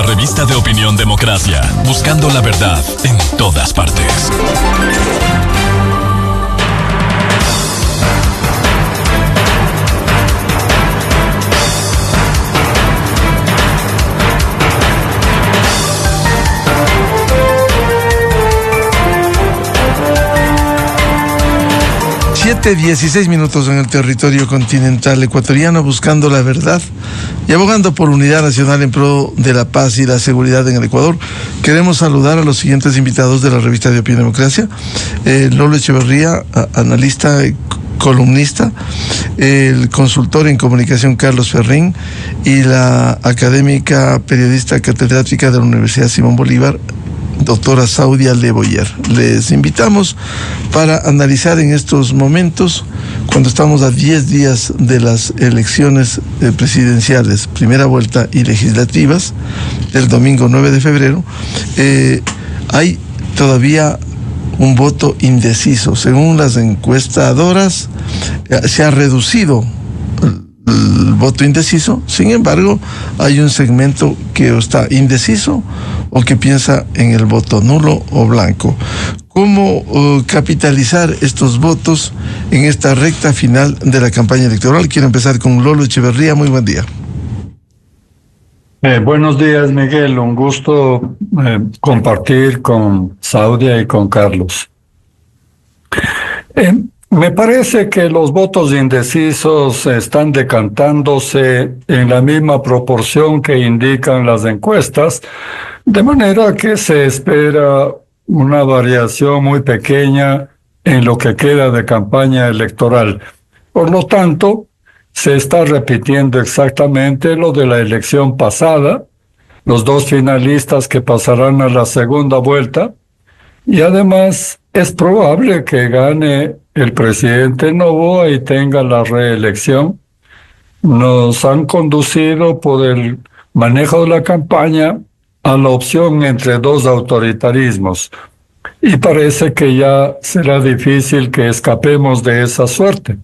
revista de opinión Democracia, buscando la verdad en todas partes. Siete 16 minutos en el territorio continental ecuatoriano, buscando la verdad y abogando por unidad nacional en pro de la paz y la seguridad en el Ecuador. Queremos saludar a los siguientes invitados de la revista de Opinión Democracia: Lolo Echeverría, analista, columnista; el consultor en comunicación Carlos Ferrín; y la académica, periodista, catedrática de la Universidad Simón Bolívar, doctora Saudia Leboyer. Les invitamos para analizar en estos momentos, cuando estamos a 10 días de las elecciones presidenciales, primera vuelta, y legislativas, del domingo 9 de febrero, hay todavía un voto indeciso. Según las encuestadoras, se ha reducido el voto indeciso. Sin embargo, hay un segmento que está indeciso o que piensa en el voto nulo o blanco. ¿Cómo capitalizar estos votos en esta recta final de la campaña electoral? Quiero empezar con Lolo Echeverría. Muy buen día. Buenos días, Miguel. Un gusto compartir con Saudia y con Carlos. Me parece que los votos indecisos están decantándose en la misma proporción que indican las encuestas, de manera que se espera una variación muy pequeña en lo que queda de campaña electoral. Por lo tanto, se está repitiendo exactamente lo de la elección pasada, los dos finalistas que pasarán a la segunda vuelta, y además es probable que gane el presidente Noboa y tenga la reelección. Nos han conducido por el manejo de la campaña a la opción entre dos autoritarismos, y parece que ya será difícil que escapemos de esa suerte.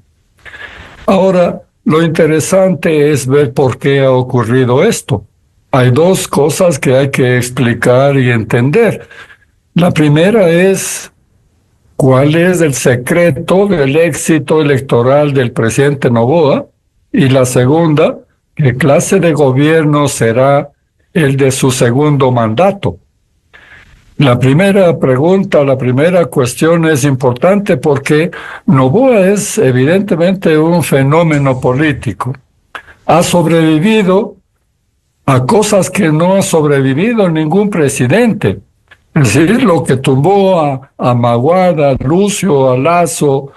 Ahora, lo interesante es ver por qué ha ocurrido esto. Hay dos cosas que hay que explicar y entender. La primera es cuál es el secreto del éxito electoral del presidente Noboa, y la segunda, qué clase de gobierno será el de su segundo mandato. La primera pregunta, la primera cuestión es importante porque Noboa es evidentemente un fenómeno político. Ha sobrevivido a cosas que no ha sobrevivido ningún presidente. Es decir, lo que tumbó a Maguad, a Lucio, a Lasso,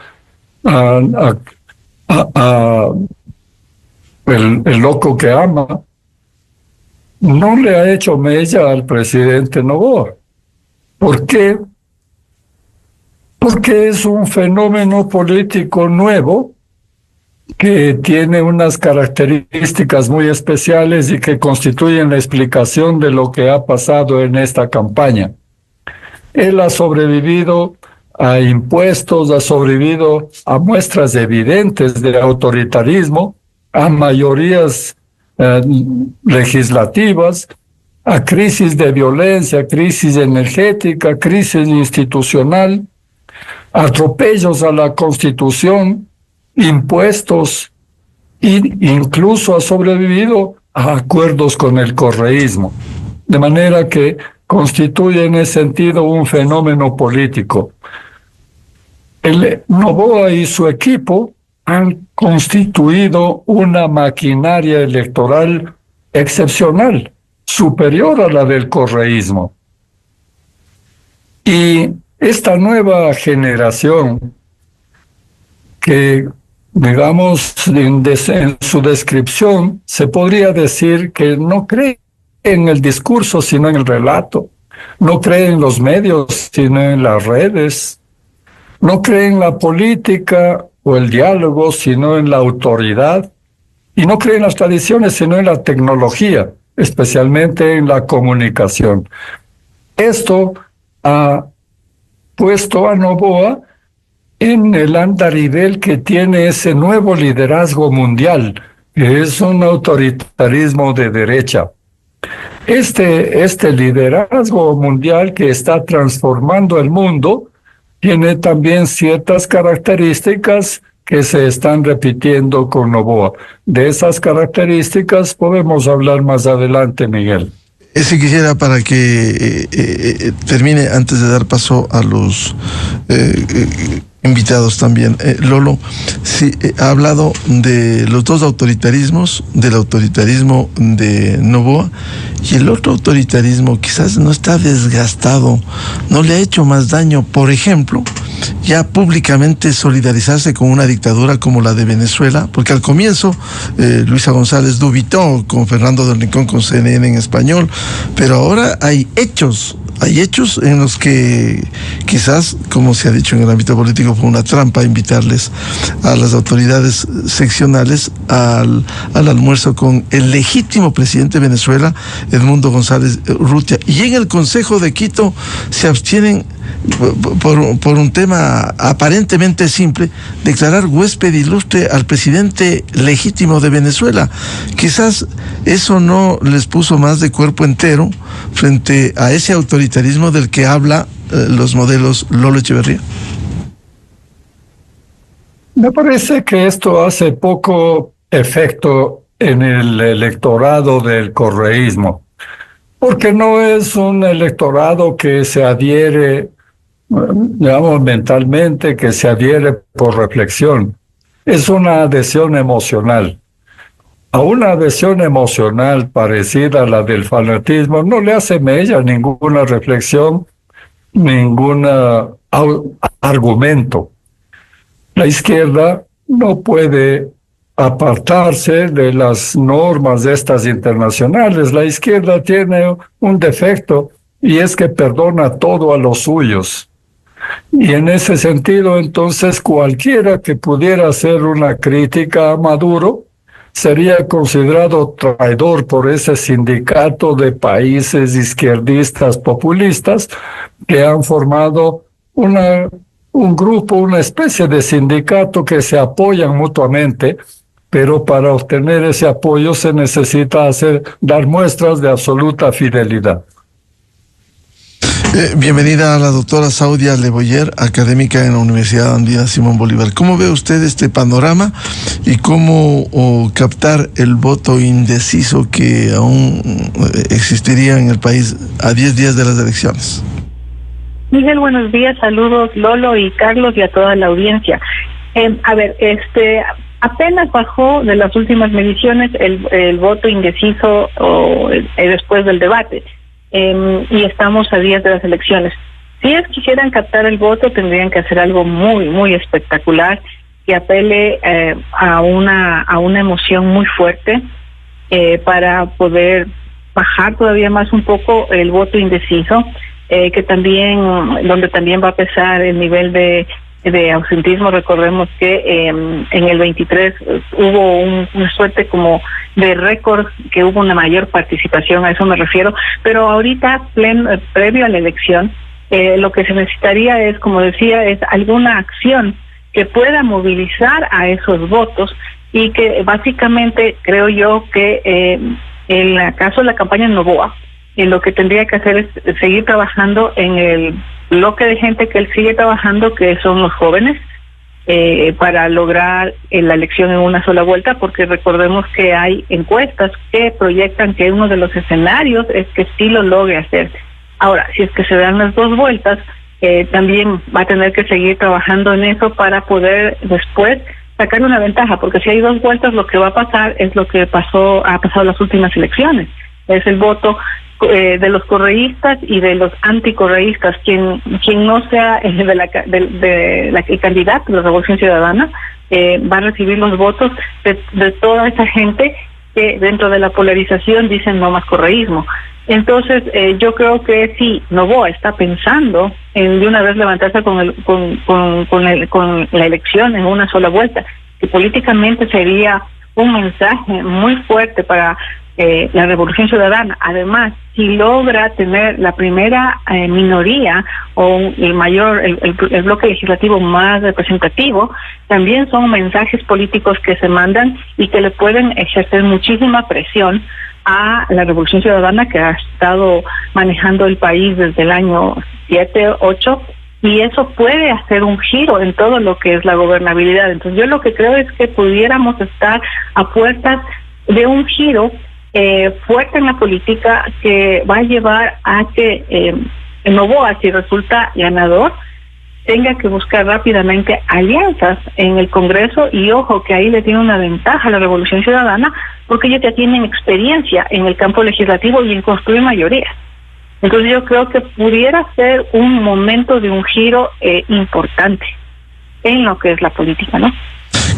el loco que ama, no le ha hecho mella al presidente Noboa. ¿Por qué? Porque es un fenómeno político nuevo que tiene unas características muy especiales y que constituyen la explicación de lo que ha pasado en esta campaña. Él ha sobrevivido a impuestos, ha sobrevivido a muestras evidentes de autoritarismo, a mayorías legislativas, a crisis de violencia, crisis energética, crisis institucional, atropellos a la Constitución, impuestos, e incluso ha sobrevivido a acuerdos con el correísmo. De manera que constituye en ese sentido un fenómeno político. Noboa y su equipo han constituido una maquinaria electoral excepcional, superior a la del correísmo. Y esta nueva generación, que, digamos, en su descripción, se podría decir que no cree en el discurso, sino en el relato, no cree en los medios, sino en las redes, no cree en la política o el diálogo, sino en la autoridad, y no cree en las tradiciones, sino en la tecnología, especialmente en la comunicación. Esto ha puesto a Noboa en el andarivel que tiene ese nuevo liderazgo mundial, que es un autoritarismo de derecha. Este liderazgo mundial que está transformando el mundo tiene también ciertas características que se están repitiendo con Noboa. De esas características podemos hablar más adelante, Miguel. Si quisiera, para que termine, antes de dar paso a los invitados también, Lolo, sí, ha hablado de los dos autoritarismos, del autoritarismo de Noboa, y el otro autoritarismo quizás no está desgastado, no le ha hecho más daño, por ejemplo, ya públicamente solidarizarse con una dictadura como la de Venezuela, porque al comienzo Luisa González dubitó con Fernando del Rincón, con CNN en español, pero ahora hay hechos en los que quizás, como se ha dicho en el ámbito político, fue una trampa invitarles a las autoridades seccionales al almuerzo con el legítimo presidente de Venezuela, Edmundo González Urrutia, y en el Consejo de Quito se abstienen por un tema aparentemente simple, declarar huésped ilustre al presidente legítimo de Venezuela. Quizás eso no les puso más de cuerpo entero frente a ese autoritarismo del que habla los modelos Lolo Echeverría. Me parece que esto hace poco efecto en el electorado del correísmo, porque no es un electorado que se adhiere, digamos, mentalmente, que se adhiere por reflexión. Es una adhesión emocional. A una adhesión emocional parecida a la del fanatismo no le hace mella ninguna reflexión, ningún argumento. La izquierda no puede apartarse de las normas de estas internacionales. La izquierda tiene un defecto, y es que perdona todo a los suyos. Y en ese sentido, entonces, cualquiera que pudiera hacer una crítica a Maduro sería considerado traidor por ese sindicato de países izquierdistas populistas que han formado un grupo, una especie de sindicato que se apoyan mutuamente, pero para obtener ese apoyo se necesita dar muestras de absoluta fidelidad. Bienvenida a la doctora Saudia Leboyer, académica en la Universidad Andina Simón Bolívar. ¿Cómo ve usted este panorama y cómo captar el voto indeciso que aún existiría en el país a 10 días de las elecciones? Miguel, buenos días, saludos Lolo y Carlos y a toda la audiencia. Apenas bajó de las últimas mediciones el voto indeciso después del debate. Y estamos a días de las elecciones. Si ellos quisieran captar el voto, tendrían que hacer algo muy, muy espectacular que apele a una emoción muy fuerte para poder bajar todavía más un poco el voto indeciso, donde también va a pesar el nivel de ausentismo. Recordemos que en el 23 hubo una suerte como de récord, que hubo una mayor participación, a eso me refiero, pero ahorita, previo a la elección, lo que se necesitaría es, como decía, es alguna acción que pueda movilizar a esos votos, y que básicamente creo yo que en el caso de la campaña de Noboa, lo que tendría que hacer es seguir trabajando en el bloque de gente que él sigue trabajando, que son los jóvenes, para lograr la elección en una sola vuelta, porque recordemos que hay encuestas que proyectan que uno de los escenarios es que sí lo logre hacer. Ahora, si es que se dan las dos vueltas, también va a tener que seguir trabajando en eso para poder después sacar una ventaja, porque si hay dos vueltas, lo que va a pasar es lo que ha pasado en las últimas elecciones, es el voto de los correístas y de los anticorreístas. Quien no sea el candidato de la Revolución Ciudadana va a recibir los votos de toda esa gente que dentro de la polarización dicen no más correísmo. Entonces yo creo que si Noboa está pensando en de una vez levantarse con la elección en una sola vuelta, que políticamente sería un mensaje muy fuerte para la Revolución Ciudadana. Además, si logra tener la primera minoría o el bloque legislativo más representativo, también son mensajes políticos que se mandan y que le pueden ejercer muchísima presión a la Revolución Ciudadana, que ha estado manejando el país desde el año 7, 8, y eso puede hacer un giro en todo lo que es la gobernabilidad. Entonces yo lo que creo es que pudiéramos estar a puertas de un giro fuerte en la política que va a llevar a que Noboa, si resulta ganador, tenga que buscar rápidamente alianzas en el Congreso, y ojo que ahí le tiene una ventaja a la Revolución Ciudadana porque ellos ya tienen experiencia en el campo legislativo y en construir mayorías. Entonces yo creo que pudiera ser un momento de un giro importante en lo que es la política, ¿no?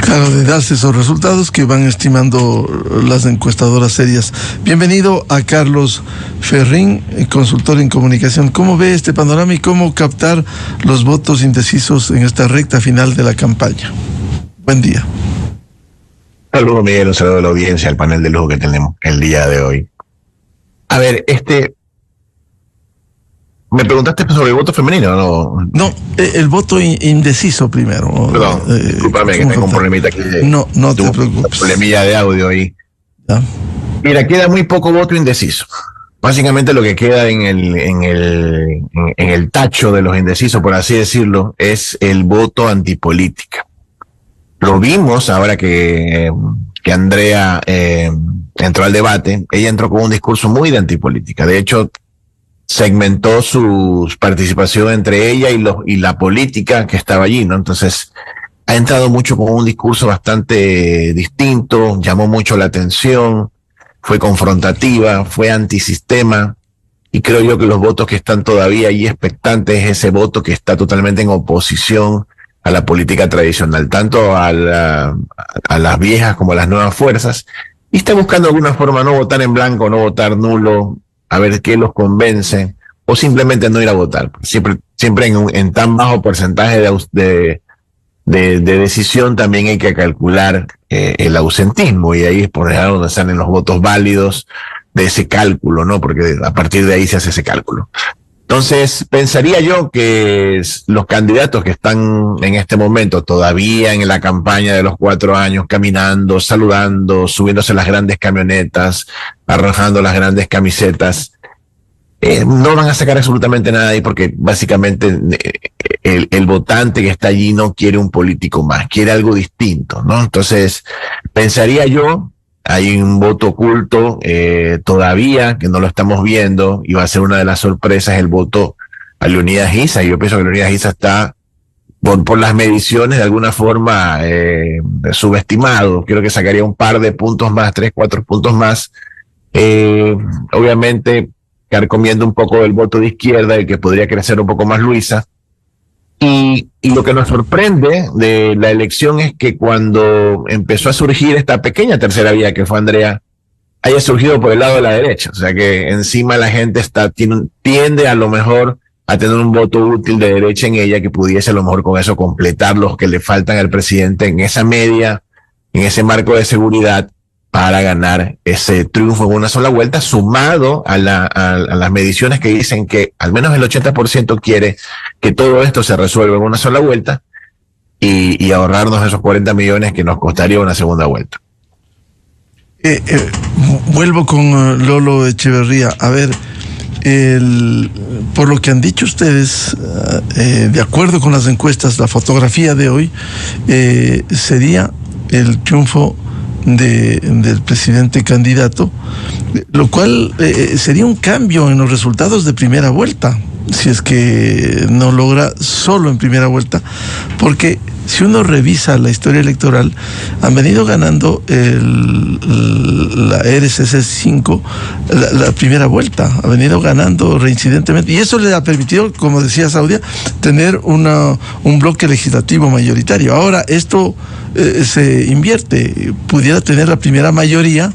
Claro, de darse esos resultados que van estimando las encuestadoras serias. Bienvenido a Carlos Ferrín, consultor en comunicación. ¿Cómo ve este panorama y cómo captar los votos indecisos en esta recta final de la campaña? Buen día. Saludos, Miguel, un saludo a la audiencia, al panel de lujo que tenemos el día de hoy. A ver, ¿me preguntaste sobre el voto femenino o no? No, el voto indeciso primero. Perdón, discúlpame que tengo un problemita aquí. No te preocupes. Un problemilla de audio ahí. ¿Ya? Mira, queda muy poco voto indeciso. Básicamente lo que queda en el tacho de los indecisos, por así decirlo, es el voto antipolítica. Lo vimos ahora que Andrea entró al debate. Ella entró con un discurso muy de antipolítica. De hecho, segmentó su participación entre ella y la política que estaba allí, ¿no? Entonces, ha entrado mucho con un discurso bastante distinto, llamó mucho la atención, fue confrontativa, fue antisistema, y creo yo que los votos que están todavía ahí expectantes es ese voto que está totalmente en oposición a la política tradicional, tanto a las viejas como a las nuevas fuerzas, y está buscando de alguna forma no votar en blanco, no votar nulo, a ver qué los convence, o simplemente no ir a votar. Siempre en tan bajo porcentaje de decisión también hay que calcular el ausentismo, y ahí es por ejemplo donde salen los votos válidos de ese cálculo, ¿no? Porque a partir de ahí se hace ese cálculo. Entonces, pensaría yo que los candidatos que están en este momento todavía en la campaña de los 4 años, caminando, saludando, subiéndose las grandes camionetas, arrojando las grandes camisetas, no van a sacar absolutamente nada ahí, porque básicamente el votante que está allí no quiere un político más, quiere algo distinto, ¿no? Entonces, pensaría yo, hay un voto oculto todavía que no lo estamos viendo, y va a ser una de las sorpresas el voto a Leonidas Giza. Yo pienso que Leonidas Giza está por las mediciones de alguna forma subestimado. Creo que sacaría un par de puntos más, 3, 4 puntos más, obviamente carcomiendo un poco el voto de izquierda, y que podría crecer un poco más Luisa. Y lo que nos sorprende de la elección es que cuando empezó a surgir esta pequeña tercera vía que fue Andrea, haya surgido por el lado de la derecha. O sea que encima la gente tiende a lo mejor a tener un voto útil de derecha en ella, que pudiese a lo mejor con eso completar los que le faltan al presidente en esa media, en ese marco de seguridad, para ganar ese triunfo en una sola vuelta, sumado a las mediciones que dicen que al menos el 80% quiere que todo esto se resuelva en una sola vuelta, y ahorrarnos esos 40 millones que nos costaría una segunda vuelta. Vuelvo con Lolo Echeverría. A ver, por lo que han dicho ustedes, de acuerdo con las encuestas, la fotografía de hoy sería el triunfo del presidente candidato, lo cual sería un cambio en los resultados de primera vuelta, si es que no logra solo en primera vuelta, porque si uno revisa la historia electoral, han venido ganando la RCC 5 la primera vuelta, ha venido ganando reincidentemente, y eso le ha permitido, como decía Saudia, tener un bloque legislativo mayoritario. Ahora esto se invierte, pudiera tener la primera mayoría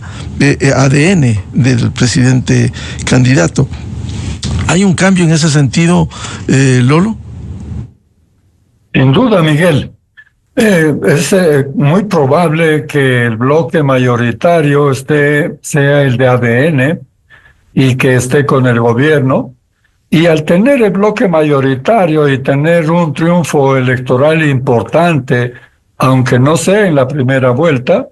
ADN del presidente candidato. ¿Hay un cambio en ese sentido, Lolo? Sin duda, Miguel. Es muy probable que el bloque mayoritario sea el de ADN y que esté con el gobierno. Y al tener el bloque mayoritario y tener un triunfo electoral importante, aunque no sea en la primera vuelta,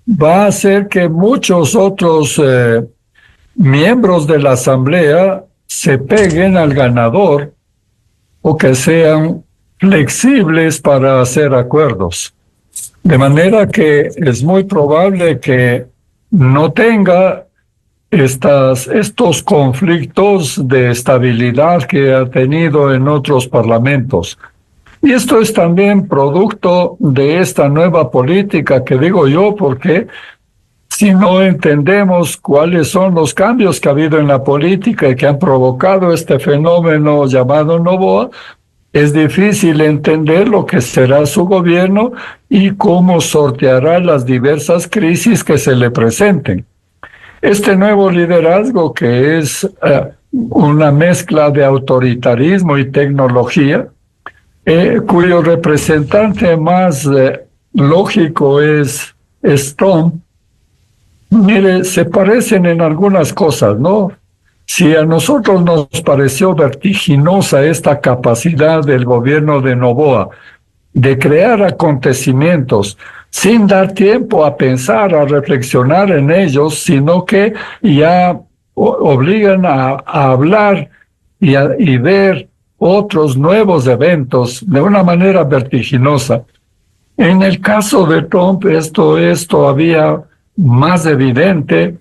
va a hacer que muchos otros miembros de la Asamblea se peguen al ganador o que sean flexibles para hacer acuerdos. De manera que es muy probable que no tenga estos conflictos de estabilidad que ha tenido en otros parlamentos. Y esto es también producto de esta nueva política que digo yo, porque si no entendemos cuáles son los cambios que ha habido en la política y que han provocado este fenómeno llamado Noboa, es difícil entender lo que será su gobierno y cómo sorteará las diversas crisis que se le presenten. Este nuevo liderazgo, que es una mezcla de autoritarismo y tecnología, cuyo representante más lógico es Trump, mire, se parecen en algunas cosas, ¿no? Si a nosotros nos pareció vertiginosa esta capacidad del gobierno de Noboa de crear acontecimientos sin dar tiempo a pensar, a reflexionar en ellos, sino que ya obligan a hablar y ver otros nuevos eventos de una manera vertiginosa. En el caso de Trump, esto es todavía más evidente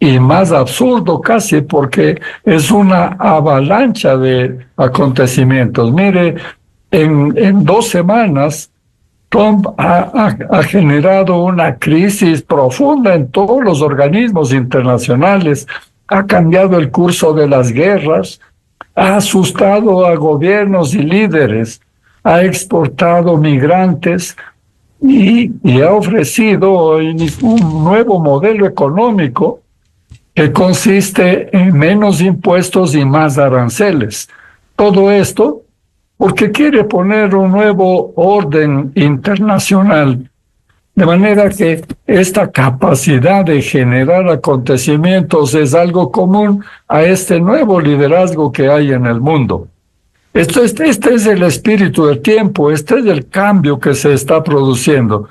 y más absurdo casi, porque es una avalancha de acontecimientos. Mire, en 2 semanas, Trump ha generado una crisis profunda en todos los organismos internacionales, ha cambiado el curso de las guerras, ha asustado a gobiernos y líderes, ha exportado migrantes y ha ofrecido un nuevo modelo económico que consiste en menos impuestos y más aranceles. Todo esto porque quiere poner un nuevo orden internacional, de manera que esta capacidad de generar acontecimientos es algo común a este nuevo liderazgo que hay en el mundo. Este es el espíritu del tiempo, este es el cambio que se está produciendo.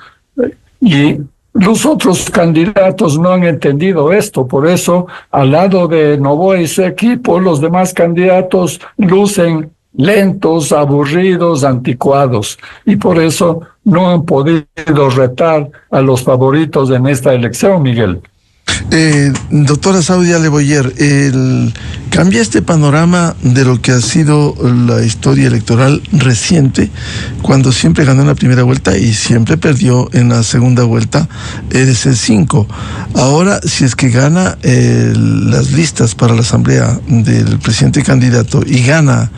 Y los otros candidatos no han entendido esto, por eso al lado de Noboa y su equipo, los demás candidatos lucen lentos, aburridos, anticuados, y por eso no han podido retar a los favoritos en esta elección, Miguel. Doctora Saudia Leboyer, cambia este panorama de lo que ha sido la historia electoral reciente, cuando siempre ganó en la primera vuelta y siempre perdió en la segunda vuelta RC5. Ahora, si es que gana las listas para la asamblea del presidente candidato y gana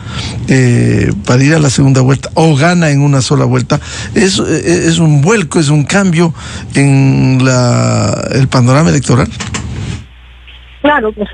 para ir a la segunda vuelta o gana en una sola vuelta, es un vuelco, es un cambio en el panorama electoral. Claro, pues,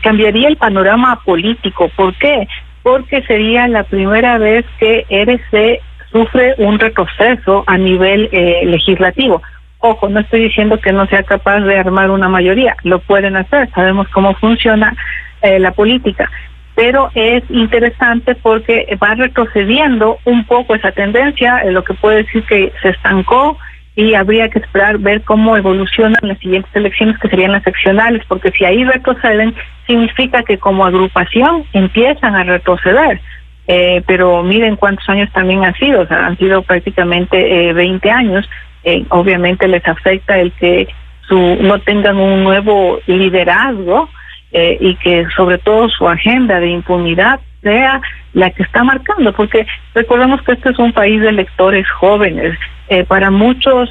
cambiaría el panorama político. ¿Por qué? Porque sería la primera vez que RC sufre un retroceso a nivel legislativo. Ojo, no estoy diciendo que no sea capaz de armar una mayoría, lo pueden hacer, sabemos cómo funciona la política, pero es interesante porque va retrocediendo un poco esa tendencia, lo que puede decir que se estancó, y habría que esperar ver cómo evolucionan las siguientes elecciones, que serían las seccionales, porque si ahí retroceden, significa que como agrupación empiezan a retroceder. Pero miren cuántos años también han sido, o sea, han sido prácticamente 20 años. Obviamente les afecta el que no tengan un nuevo liderazgo y que sobre todo su agenda de impunidad sea la que está marcando, porque recordemos que este es un país de electores jóvenes. Para muchos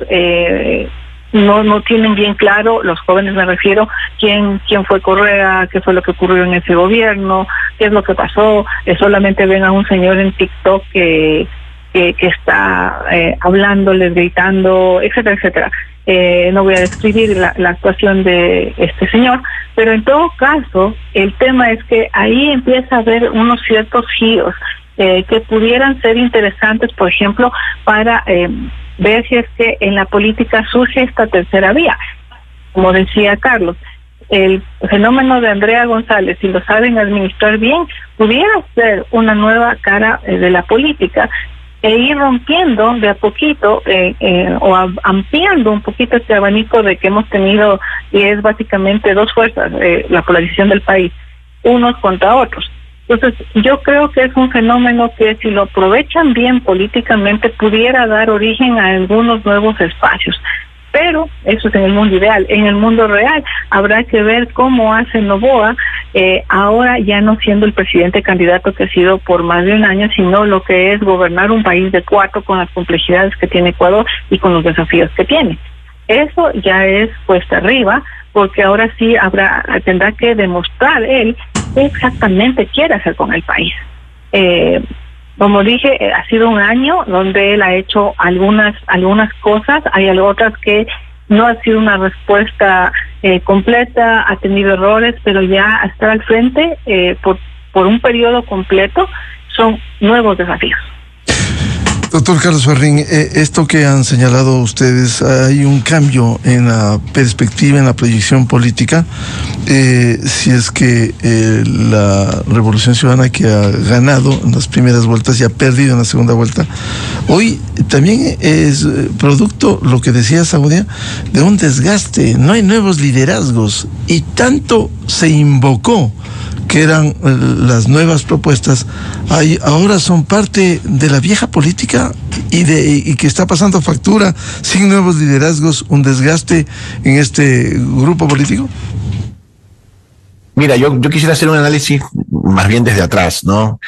no tienen bien claro, los jóvenes me refiero, quién fue Correa, qué fue lo que ocurrió en ese gobierno, qué es lo que pasó. Solamente ven a un señor en TikTok que está hablándoles, gritando, etcétera, etcétera. No voy a describir la actuación de este señor, pero en todo caso, el tema es que ahí empieza a haber unos ciertos giros que pudieran ser interesantes, por ejemplo, para ver si es que en la política surge esta tercera vía. Como decía Carlos, el fenómeno de Andrea González, si lo saben administrar bien, pudiera ser una nueva cara de la política. e ir rompiendo de a poquito ampliando un poquito este abanico de que hemos tenido, y es básicamente dos fuerzas, la polarización del país, unos contra otros. Entonces, yo creo que es un fenómeno que, si lo aprovechan bien políticamente, pudiera dar origen a algunos nuevos espacios. Pero eso es en el mundo ideal. En el mundo real habrá que ver cómo hace Noboa, ahora ya no siendo el presidente candidato que ha sido por más de un año, sino lo que es gobernar un país de 4 con las complejidades que tiene Ecuador y con los desafíos que tiene. Eso ya es cuesta arriba, porque ahora sí tendrá que demostrar él qué exactamente quiere hacer con el país. Como dije, ha sido un año donde él ha hecho algunas cosas, hay otras que no ha sido una respuesta completa, ha tenido errores, pero ya estar al frente por un periodo completo son nuevos desafíos. Doctor Carlos Ferrín, esto que han señalado ustedes, hay un cambio en la perspectiva, en la proyección política, si es que la Revolución Ciudadana, que ha ganado en las primeras vueltas y ha perdido en la segunda vuelta, hoy también es producto, lo que decía Saudia, de un desgaste. No hay nuevos liderazgos y tanto se invocó que eran las nuevas propuestas, ahora son parte de la vieja política y que está pasando factura, sin nuevos liderazgos, un desgaste en este grupo político. Mira, yo quisiera hacer un análisis más bien desde atrás, ¿no?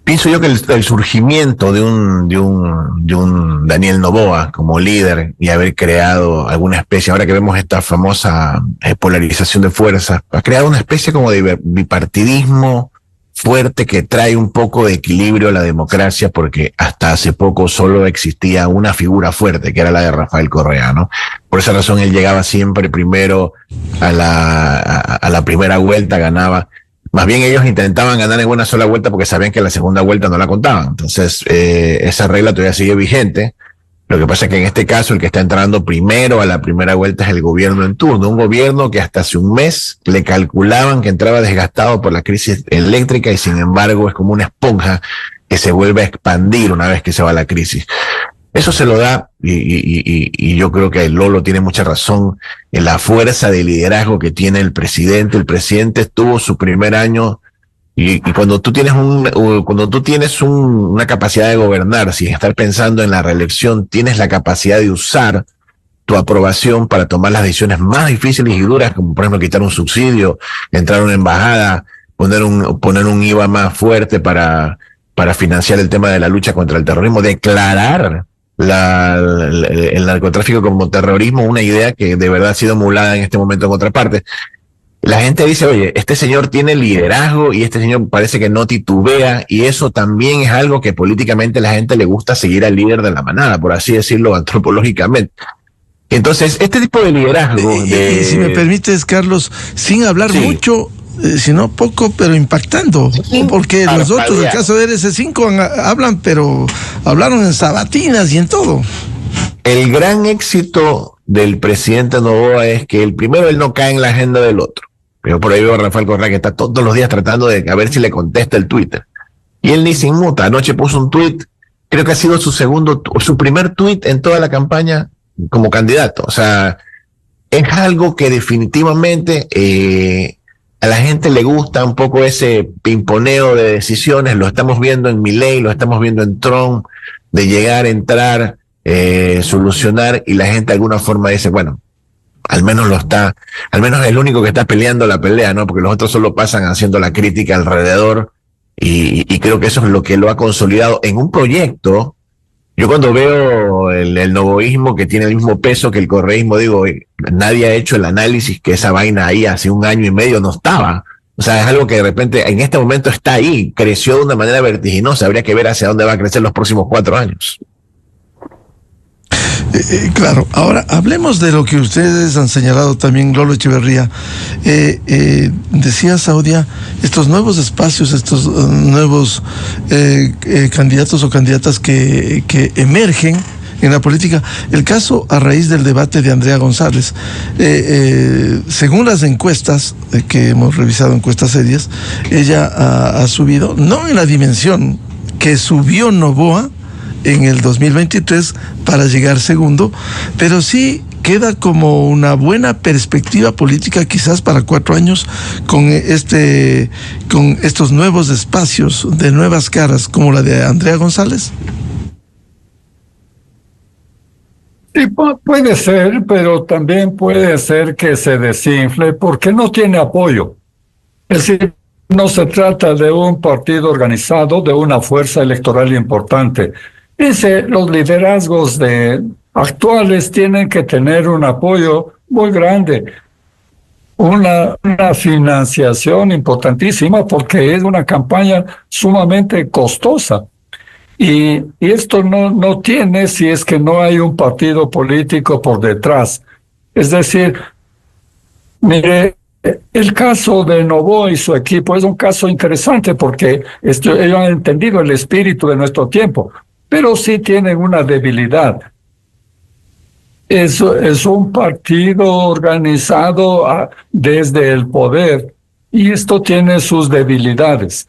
Pienso yo que el surgimiento de un Daniel Noboa como líder y haber creado alguna especie, ahora que vemos esta famosa polarización de fuerzas, ha creado una especie como de bipartidismo fuerte que trae un poco de equilibrio a la democracia, porque hasta hace poco solo existía una figura fuerte, que era la de Rafael Correa, ¿no? Por esa razón él llegaba siempre primero a la primera vuelta, ganaba. Más bien ellos intentaban ganar en una sola vuelta porque sabían que la segunda vuelta no la contaban. Entonces, esa regla todavía sigue vigente. Lo que pasa es que en este caso el que está entrando primero a la primera vuelta es el gobierno en turno. Un gobierno que hasta hace un mes le calculaban que entraba desgastado por la crisis eléctrica y sin embargo es como una esponja que se vuelve a expandir una vez que se va la crisis. Eso se lo da, y yo creo que Lolo tiene mucha razón en la fuerza de liderazgo que tiene el presidente. El presidente estuvo su primer año, y cuando tú tienes una capacidad de gobernar, sin estar pensando en la reelección, tienes la capacidad de usar tu aprobación para tomar las decisiones más difíciles y duras, como por ejemplo quitar un subsidio, entrar a una embajada, poner un IVA más fuerte para financiar el tema de la lucha contra el terrorismo, declarar el narcotráfico como terrorismo, una idea que de verdad ha sido emulada en este momento en otra parte. La gente dice, oye, este señor tiene liderazgo y este señor parece que no titubea, y eso también es algo que políticamente a la gente le gusta, seguir al líder de la manada, por así decirlo antropológicamente. Entonces, este tipo de liderazgo... Y si me permites, Carlos, sin hablar mucho, sino poco, pero impactando, porque los otros, el caso de RC5, hablan, pero hablaron en sabatinas y en todo. El gran éxito del presidente Noboa es que él no cae en la agenda del otro. Yo por ahí veo a Rafael Correa que está todos los días tratando de a ver si le contesta el Twitter. Y él ni se inmuta. Anoche puso un tweet, creo que ha sido su primer tweet en toda la campaña como candidato. O sea, es algo que definitivamente a la gente le gusta un poco ese pimponeo de decisiones. Lo estamos viendo en Milei, lo estamos viendo en Trump, de llegar, entrar, solucionar, y la gente de alguna forma dice, bueno, al menos es el único que está peleando la pelea, ¿no? Porque los otros solo pasan haciendo la crítica alrededor, y creo que eso es lo que lo ha consolidado en un proyecto. Yo cuando veo el novoísmo, que tiene el mismo peso que el correísmo, digo, nadie ha hecho el análisis que esa vaina ahí hace 1 año y medio no estaba. O sea, es algo que de repente en este momento está ahí, creció de una manera vertiginosa. Habría que ver hacia dónde va a crecer los próximos 4 años. Claro, ahora hablemos de lo que ustedes han señalado también, Lolo Echeverría. Decía Saudia, estos nuevos espacios, estos nuevos candidatos o candidatas que emergen en la política. El caso a raíz del debate de Andrea González. Según las encuestas, que hemos revisado, encuestas serias, ella ha subido, no en la dimensión que subió Noboa en el 2023 para llegar segundo, pero sí queda como una buena perspectiva política quizás para 4 años con estos nuevos espacios de nuevas caras como la de Andrea González. Sí, puede ser, pero también puede ser que se desinfle porque no tiene apoyo. Es decir, no se trata de un partido organizado, de una fuerza electoral importante. Los liderazgos actuales tienen que tener un apoyo muy grande, una financiación importantísima porque es una campaña sumamente costosa. Y esto no tiene si es que no hay un partido político por detrás. Es decir, mire, el caso de Noboa y su equipo es un caso interesante porque ellos han entendido el espíritu de nuestro tiempo, pero sí tienen una debilidad. Es un partido organizado desde el poder y esto tiene sus debilidades.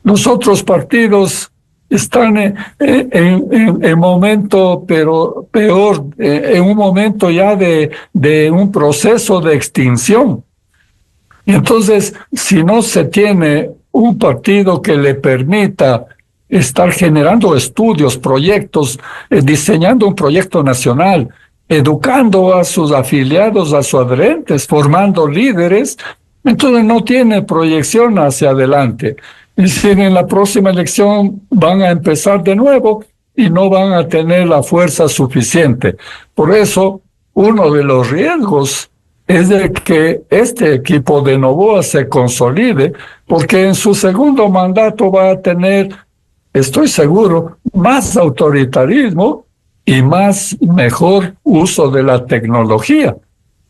Los otros partidos están en momento, pero peor, en un momento ya de un proceso de extinción. Y entonces, si no se tiene un partido que le permita estar generando estudios, proyectos, diseñando un proyecto nacional, educando a sus afiliados, a sus adherentes, formando líderes, entonces no tiene proyección hacia adelante. Es decir, en la próxima elección van a empezar de nuevo y no van a tener la fuerza suficiente. Por eso, uno de los riesgos es de que este equipo de Noboa se consolide, porque en su segundo mandato va a tener, estoy seguro, más autoritarismo y mejor uso de la tecnología.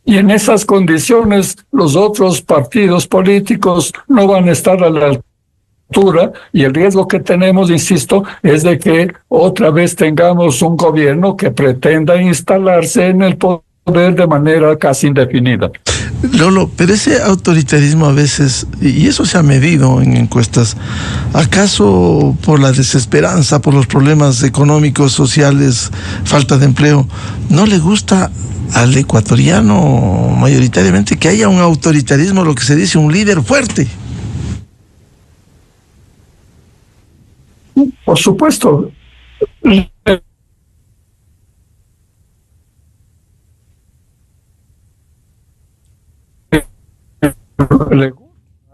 Y en esas condiciones, los otros partidos políticos no van a estar a la altura, y el riesgo que tenemos, insisto, es de que otra vez tengamos un gobierno que pretenda instalarse en el poder de manera casi indefinida. Lolo, pero ese autoritarismo a veces, y eso se ha medido en encuestas, ¿acaso por la desesperanza, por los problemas económicos, sociales, falta de empleo, no le gusta al ecuatoriano mayoritariamente que haya un autoritarismo, lo que se dice un líder fuerte? Por supuesto.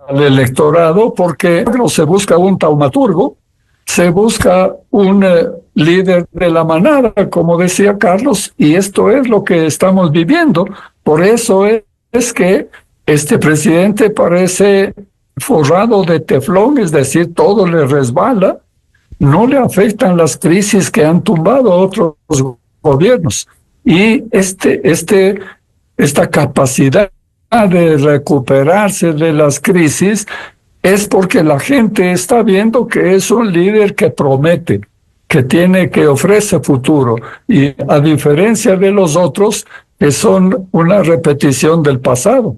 Al electorado porque no se busca un taumaturgo, se busca un líder de la manada, como decía Carlos, y esto es lo que estamos viviendo. Por eso es que este presidente parece forrado de teflón, es decir, todo le resbala, no le afectan las crisis que han tumbado a otros gobiernos. Y esta capacidad de recuperarse de las crisis es porque la gente está viendo que es un líder que promete, que ofrece futuro, y a diferencia de los otros que son una repetición del pasado.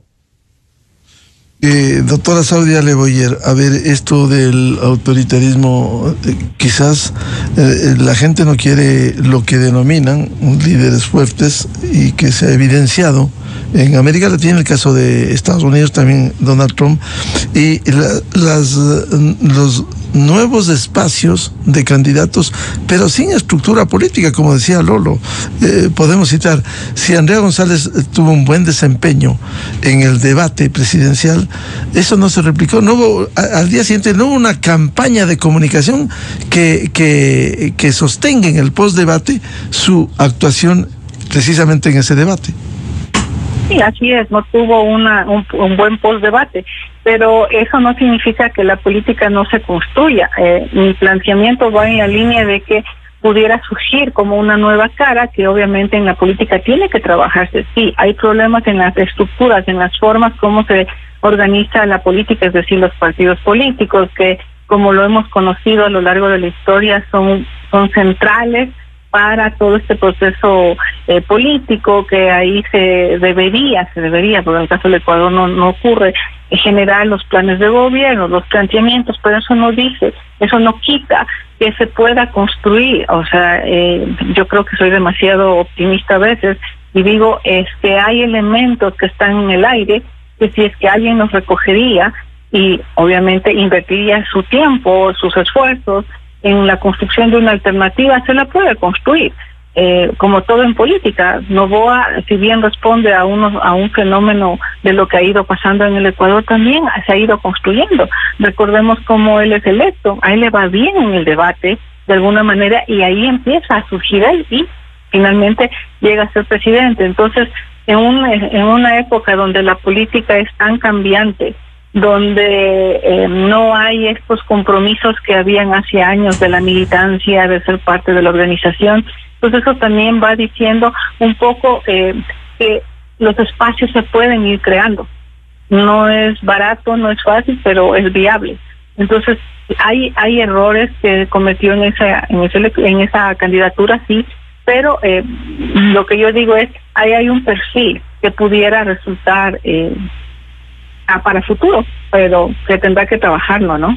Doctora Saudia Leboyer, a ver, esto del autoritarismo, quizás la gente no quiere lo que denominan líderes fuertes, y que se ha evidenciado en América Latina, el caso de Estados Unidos, también Donald Trump, y los nuevos espacios de candidatos, pero sin estructura política, como decía Lolo. Podemos citar, si Andrea González tuvo un buen desempeño en el debate presidencial, eso no se replicó, no hubo, al día siguiente no hubo una campaña de comunicación que sostenga en el postdebate su actuación precisamente en ese debate. Sí, así es, no tuvo un buen postdebate, pero eso no significa que la política no se construya. Mi planteamiento va en la línea de que pudiera surgir como una nueva cara, que obviamente en la política tiene que trabajarse. Sí, hay problemas en las estructuras, en las formas como se organiza la política, es decir, los partidos políticos, que como lo hemos conocido a lo largo de la historia son centrales para todo este proceso político, que ahí se debería, porque en el caso del Ecuador no ocurre, generar los planes de gobierno, los planteamientos, pero eso no dice, eso no quita que se pueda construir. O sea, yo creo que soy demasiado optimista a veces y digo, hay elementos que están en el aire que si es que alguien los recogería y obviamente invertiría su tiempo, sus esfuerzos en la construcción de una alternativa, se la puede construir. Como todo en política, Noboa, si bien responde a un fenómeno de lo que ha ido pasando en el Ecuador, también se ha ido construyendo. Recordemos cómo él es electo, a él le va bien en el debate, de alguna manera, y ahí empieza a surgir él y finalmente llega a ser presidente. Entonces, en una época donde la política es tan cambiante, donde no hay estos compromisos que habían hace años de la militancia, de ser parte de la organización, pues eso también va diciendo un poco que los espacios se pueden ir creando. No es barato, no es fácil, pero es viable. Entonces, hay errores que cometió en esa candidatura, sí, pero lo que yo digo es, ahí hay un perfil que pudiera resultar para futuro, pero que tendrá que trabajarlo, ¿no?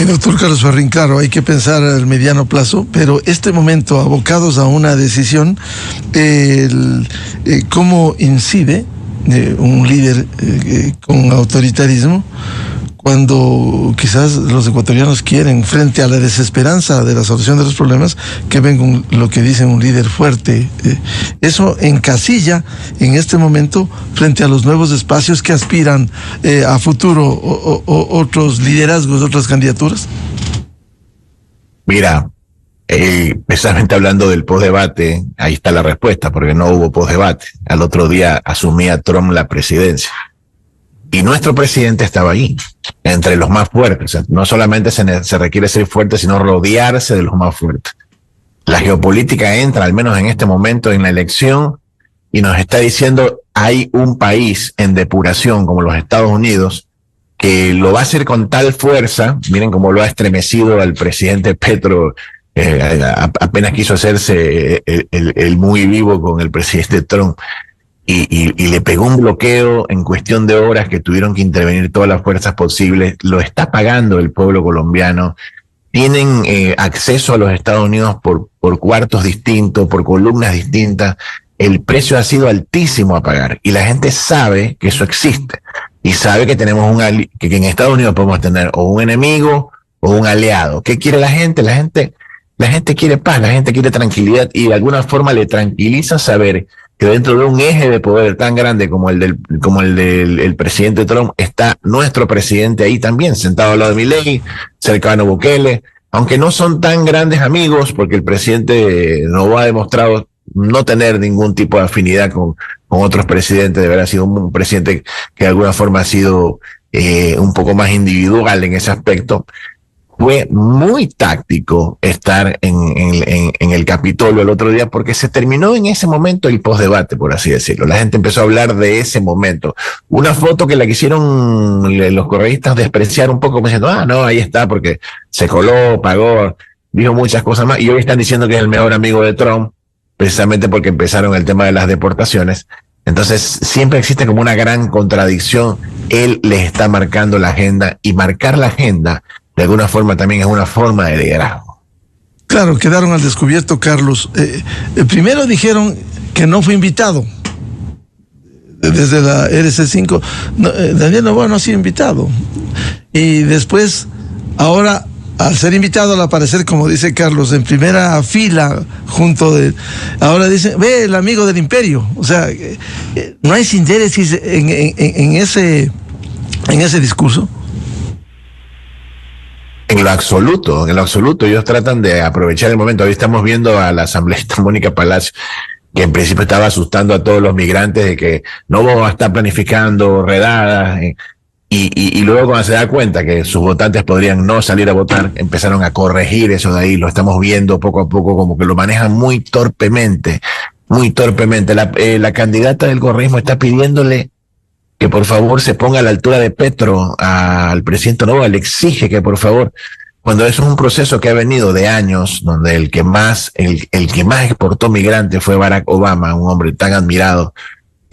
Doctor Carlos Farrín, claro, hay que pensar al mediano plazo, pero este momento, abocados a una decisión, ¿cómo incide un líder con autoritarismo cuando quizás los ecuatorianos quieren, frente a la desesperanza de la solución de los problemas, que venga lo que dicen un líder fuerte? Eso encasilla en este momento frente a los nuevos espacios que aspiran a futuro otros liderazgos, otras candidaturas. Mira, precisamente hablando del postdebate, ahí está la respuesta, porque no hubo postdebate. Al otro día asumía Trump la presidencia. Y nuestro presidente estaba ahí, entre los más fuertes. O sea, no solamente se requiere ser fuerte, sino rodearse de los más fuertes. La geopolítica entra, al menos en este momento, en la elección, y nos está diciendo, hay un país en depuración como los Estados Unidos, que lo va a hacer con tal fuerza. Miren cómo lo ha estremecido al presidente Petro, apenas quiso hacerse el muy vivo con el presidente Trump. Y le pegó un bloqueo en cuestión de horas que tuvieron que intervenir todas las fuerzas posibles. Lo está pagando el pueblo colombiano. Tienen acceso a los Estados Unidos por cuartos distintos, por columnas distintas. El precio ha sido altísimo a pagar y la gente sabe que eso existe y sabe que tenemos que en Estados Unidos podemos tener o un enemigo o un aliado. ¿Qué quiere la gente? La gente quiere paz, la gente quiere tranquilidad y de alguna forma le tranquiliza saber que dentro de un eje de poder tan grande como el del presidente Trump está nuestro presidente ahí también, sentado al lado de Milei, cercano a Bukele, aunque no son tan grandes amigos, porque el presidente Noboa ha demostrado no tener ningún tipo de afinidad con otros presidentes, de haber sido un presidente que de alguna forma ha sido un poco más individual en ese aspecto. Fue muy táctico estar en el Capitolio el otro día porque se terminó en ese momento el postdebate, por así decirlo. La gente empezó a hablar de ese momento. Una foto que la quisieron los correístas despreciar un poco, diciendo, no, ahí está, porque se coló, pagó, dijo muchas cosas más. Y hoy están diciendo que es el mejor amigo de Trump, precisamente porque empezaron el tema de las deportaciones. Entonces, siempre existe como una gran contradicción. Él les está marcando la agenda y marcar la agenda de alguna forma también es una forma de liderazgo. Claro, quedaron al descubierto, Carlos. Primero dijeron que no fue invitado desde la RC5. Daniel Noboa no ha sido invitado. Y después, ahora, al ser invitado, al aparecer, como dice Carlos, en primera fila, ahora dicen, ve, el amigo del imperio. O sea, no hay sindéresis en ese discurso. En lo absoluto, ellos tratan de aprovechar el momento. Hoy estamos viendo a la asambleísta Mónica Palacio, que en principio estaba asustando a todos los migrantes de que Noboa está planificando redadas, y luego cuando se da cuenta que sus votantes podrían no salir a votar, empezaron a corregir eso de ahí. Lo estamos viendo poco a poco, como que lo manejan muy torpemente. La candidata del correísmo está pidiéndole que por favor se ponga a la altura de Petro al presidente Noboa, le exige que por favor, cuando eso es un proceso que ha venido de años, donde el que más exportó migrantes fue Barack Obama, un hombre tan admirado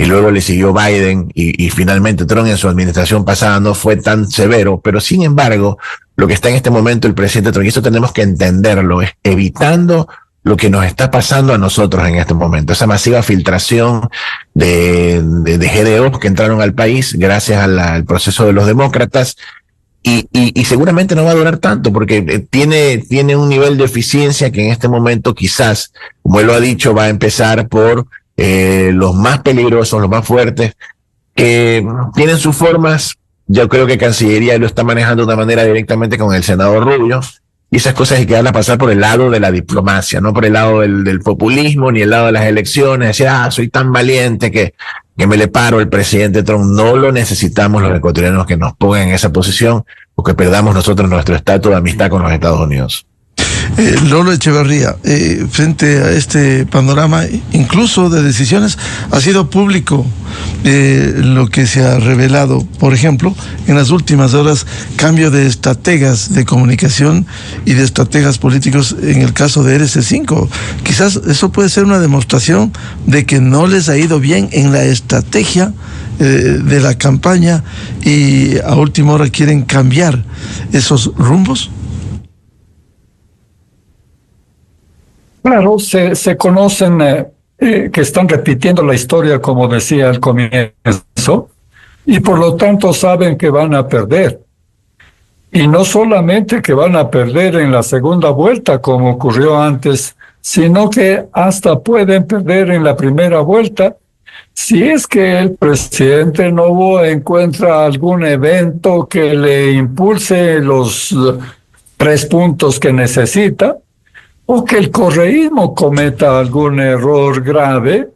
y luego le siguió Biden y finalmente Trump en su administración pasada no fue tan severo, pero sin embargo, lo que está en este momento el presidente Trump, y eso tenemos que entenderlo, es evitando lo que nos está pasando a nosotros en este momento, esa masiva filtración de GDOs que entraron al país gracias al proceso de los demócratas, y seguramente no va a durar tanto porque tiene un nivel de eficiencia que en este momento quizás, como él lo ha dicho, va a empezar por los más peligrosos, los más fuertes, que tienen sus formas. Yo creo que Cancillería lo está manejando de una manera directamente con el senador Rubio, y esas cosas hay que darlas a pasar por el lado de la diplomacia, no por el lado del populismo, ni el lado de las elecciones, decir, soy tan valiente que me le paro al presidente Trump. No lo necesitamos los ecuatorianos que nos pongan en esa posición o que perdamos nosotros nuestro estatus de amistad con los Estados Unidos. Lolo Echeverría, frente a este panorama, incluso de decisiones, ha sido público lo que se ha revelado, por ejemplo, en las últimas horas, cambio de estrategas de comunicación y de estrategas políticos en el caso de RC5. Quizás eso puede ser una demostración de que no les ha ido bien en la estrategia de la campaña y a última hora quieren cambiar esos rumbos. Claro, se conocen que están repitiendo la historia, como decía al comienzo, y por lo tanto saben que van a perder. Y no solamente que van a perder en la segunda vuelta, como ocurrió antes, sino que hasta pueden perder en la primera vuelta si es que el presidente Noboa encuentra algún evento que le impulse los 3 puntos que necesita, o que el correísmo cometa algún error grave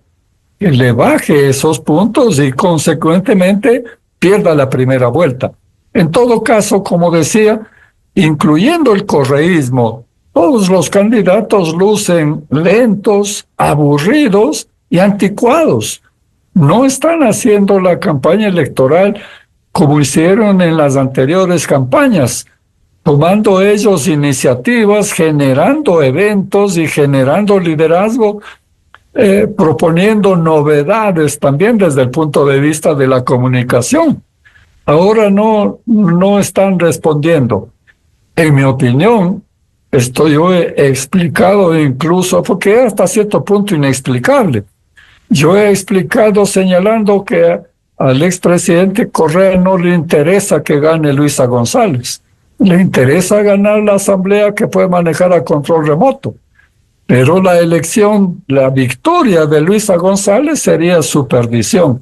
que le baje esos puntos y consecuentemente pierda la primera vuelta. En todo caso, como decía, incluyendo el correísmo, todos los candidatos lucen lentos, aburridos y anticuados. No están haciendo la campaña electoral como hicieron en las anteriores campañas, tomando ellos iniciativas, generando eventos y generando liderazgo, proponiendo novedades también desde el punto de vista de la comunicación. Ahora no están respondiendo. En mi opinión, esto yo he explicado incluso, porque es hasta cierto punto inexplicable. Yo he explicado señalando que al expresidente Correa no le interesa que gane Luisa González. Le interesa ganar la asamblea que puede manejar a control remoto. Pero la elección, la victoria de Luisa González sería su perdición.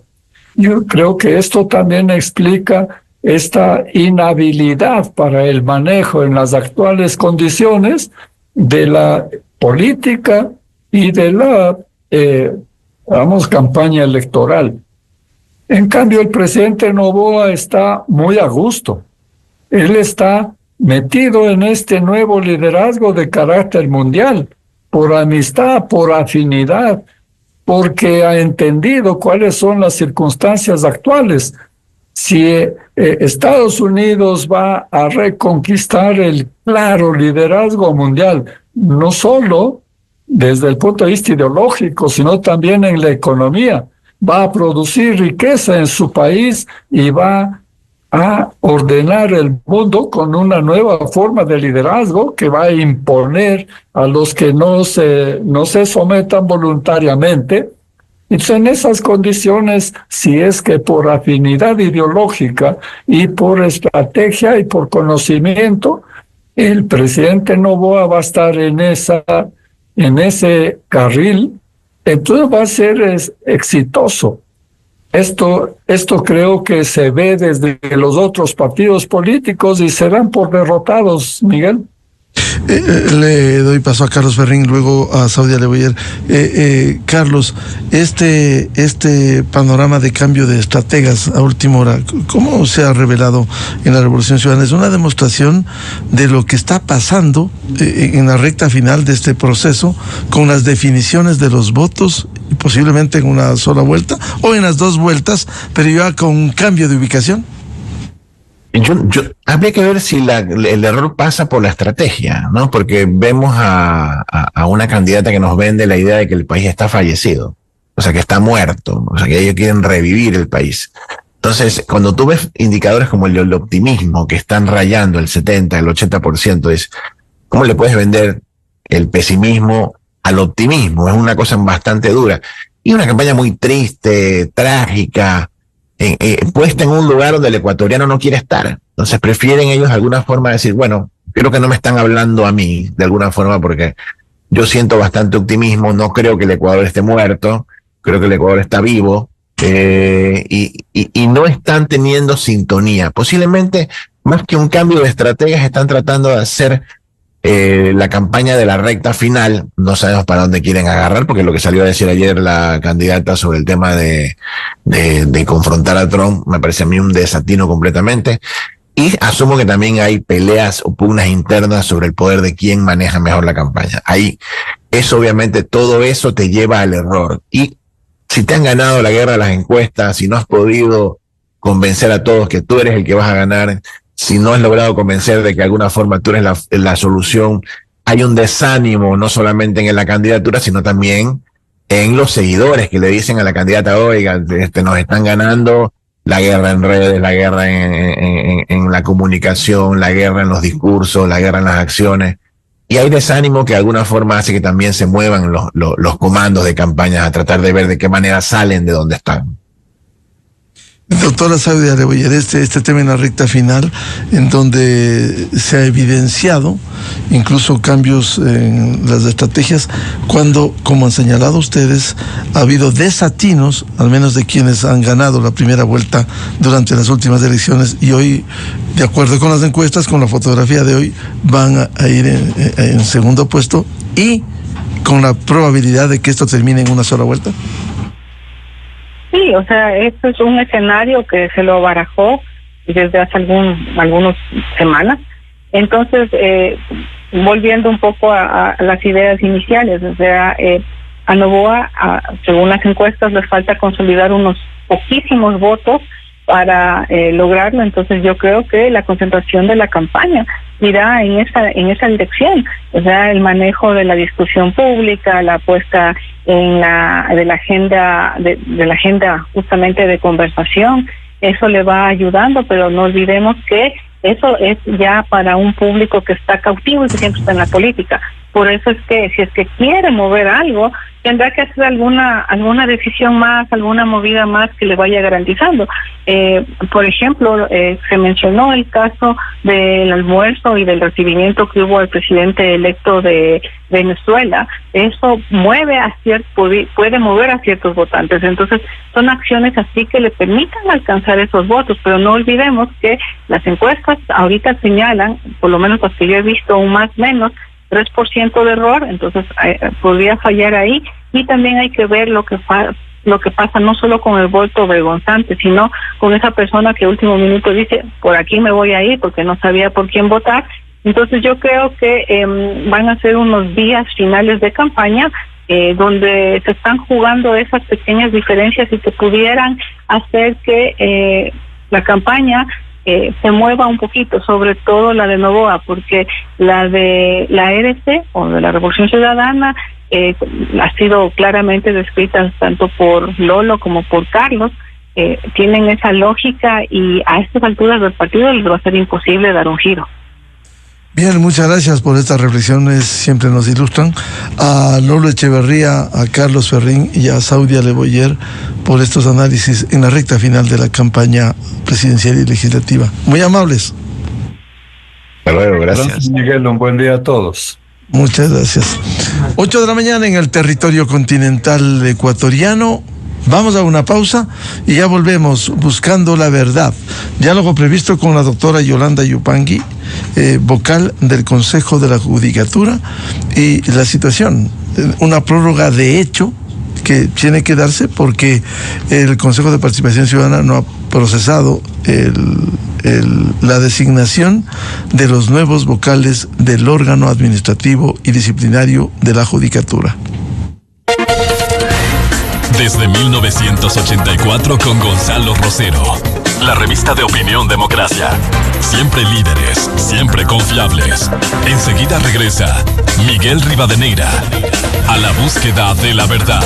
Yo creo que esto también explica esta inhabilidad para el manejo en las actuales condiciones de la política y de la, campaña electoral. En cambio, el presidente Noboa está muy a gusto. Él está metido en este nuevo liderazgo de carácter mundial, por amistad, por afinidad, porque ha entendido cuáles son las circunstancias actuales. Si Estados Unidos va a reconquistar el claro liderazgo mundial, no solo desde el punto de vista ideológico, sino también en la economía, va a producir riqueza en su país y va a ordenar el mundo con una nueva forma de liderazgo que va a imponer a los que no se sometan voluntariamente. Entonces, en esas condiciones, si es que por afinidad ideológica y por estrategia y por conocimiento, el presidente Noboa va a estar en ese carril, entonces va a ser exitoso. Esto creo que se ve desde los otros partidos políticos y serán por derrotados, Miguel. Le doy paso a Carlos Ferrín, luego a Saudia Leboyer. Carlos, este panorama de cambio de estrategas a última hora, ¿cómo se ha revelado en la Revolución Ciudadana? Es una demostración de lo que está pasando en la recta final de este proceso, con las definiciones de los votos, y posiblemente en una sola vuelta, o en las 2 vueltas, pero ya con un cambio de ubicación. Habría que ver si el error pasa por la estrategia, ¿no? Porque vemos a una candidata que nos vende la idea de que el país está fallecido. o sea, que está muerto, o sea, que ellos quieren revivir el país. Entonces, cuando tú ves indicadores como el del optimismo, que están rayando el 70, el 80%, es ¿cómo le puedes vender el pesimismo al optimismo? Es una cosa bastante dura. Y una campaña muy triste, trágica, puesta en un lugar donde el ecuatoriano no quiere estar. Entonces prefieren ellos de alguna forma decir, bueno, creo que no me están hablando a mí, de alguna forma, porque yo siento bastante optimismo, no creo que el Ecuador esté muerto, creo que el Ecuador está vivo, y no están teniendo sintonía. Posiblemente, más que un cambio de estrategias, están tratando de hacer la campaña de la recta final. No sabemos para dónde quieren agarrar, porque lo que salió a decir ayer la candidata sobre el tema de confrontar a Trump me parece a mí un desatino completamente. Y asumo que también hay peleas o pugnas internas sobre el poder de quién maneja mejor la campaña. Ahí, eso obviamente, todo eso te lleva al error. Y si te han ganado la guerra de las encuestas, si no has podido convencer a todos que tú eres el que vas a ganar, si no has logrado convencer de que de alguna forma tú eres la solución, hay un desánimo no solamente en la candidatura, sino también en los seguidores que le dicen a la candidata, oiga, nos están ganando. La guerra en redes, la guerra en la comunicación, la guerra en los discursos, la guerra en las acciones. Y hay desánimo que de alguna forma hace que también se muevan los comandos de campaña a tratar de ver de qué manera salen de donde están. Doctora Saudia Rebolledo, este tema en la recta final, en donde se ha evidenciado incluso cambios en las estrategias, cuando, como han señalado ustedes, ha habido desatinos, al menos de quienes han ganado la primera vuelta durante las últimas elecciones, y hoy, de acuerdo con las encuestas, con la fotografía de hoy, van a ir en segundo puesto, y con la probabilidad de que esto termine en una sola vuelta. Sí, o sea, esto es un escenario que se lo barajó desde hace algunas semanas. Entonces, volviendo un poco a las ideas iniciales, o sea, a Noboa, según las encuestas, les falta consolidar unos poquísimos votos para lograrlo. Entonces, yo creo que la concentración de la campaña irá en esa dirección, o sea, el manejo de la discusión pública, la puesta en de la agenda justamente de conversación. Eso le va ayudando, pero no olvidemos que eso es ya para un público que está cautivo y que siempre está en la política. Por eso es que si es que quiere mover algo, tendrá que hacer alguna decisión más, alguna movida más que le vaya garantizando. Por ejemplo, se mencionó el caso del almuerzo y del recibimiento que hubo al presidente electo de Venezuela. Eso puede mover a ciertos votantes. Entonces, son acciones así que le permitan alcanzar esos votos, pero no olvidemos que las encuestas ahorita señalan, por lo menos las que yo he visto, un más o menos 3% de error, entonces podría fallar ahí. Y también hay que ver lo que pasa no solo con el voto vergonzante, sino con esa persona que último minuto dice, por aquí me voy a ir porque no sabía por quién votar. Entonces yo creo que van a ser unos días finales de campaña donde se están jugando esas pequeñas diferencias y que pudieran hacer que la campaña se mueva un poquito, sobre todo la de Noboa, porque la de la RC o de la Revolución Ciudadana ha sido claramente descrita tanto por Lolo como por Carlos. Tienen esa lógica y a estas alturas del partido les va a ser imposible dar un giro. Bien, muchas gracias por estas reflexiones, siempre nos ilustran. A Lolo Echeverría, a Carlos Ferrín y a Saudia Rebolledo por estos análisis en la recta final de la campaña presidencial y legislativa. Muy amables. Hasta luego, gracias. Miguel, un buen día a todos. Muchas gracias. 8 de la mañana en el territorio continental ecuatoriano. Vamos a una pausa y ya volvemos buscando la verdad. Diálogo previsto con la doctora Yolanda Yupangui, vocal del Consejo de la Judicatura, y la situación, una prórroga de hecho que tiene que darse porque el Consejo de Participación Ciudadana no ha procesado la designación de los nuevos vocales del órgano administrativo y disciplinario de la Judicatura. Desde 1984 con Gonzalo Rosero. La revista de opinión Democracia. Siempre líderes, siempre confiables. Enseguida regresa Miguel Rivadeneira a la búsqueda de la verdad.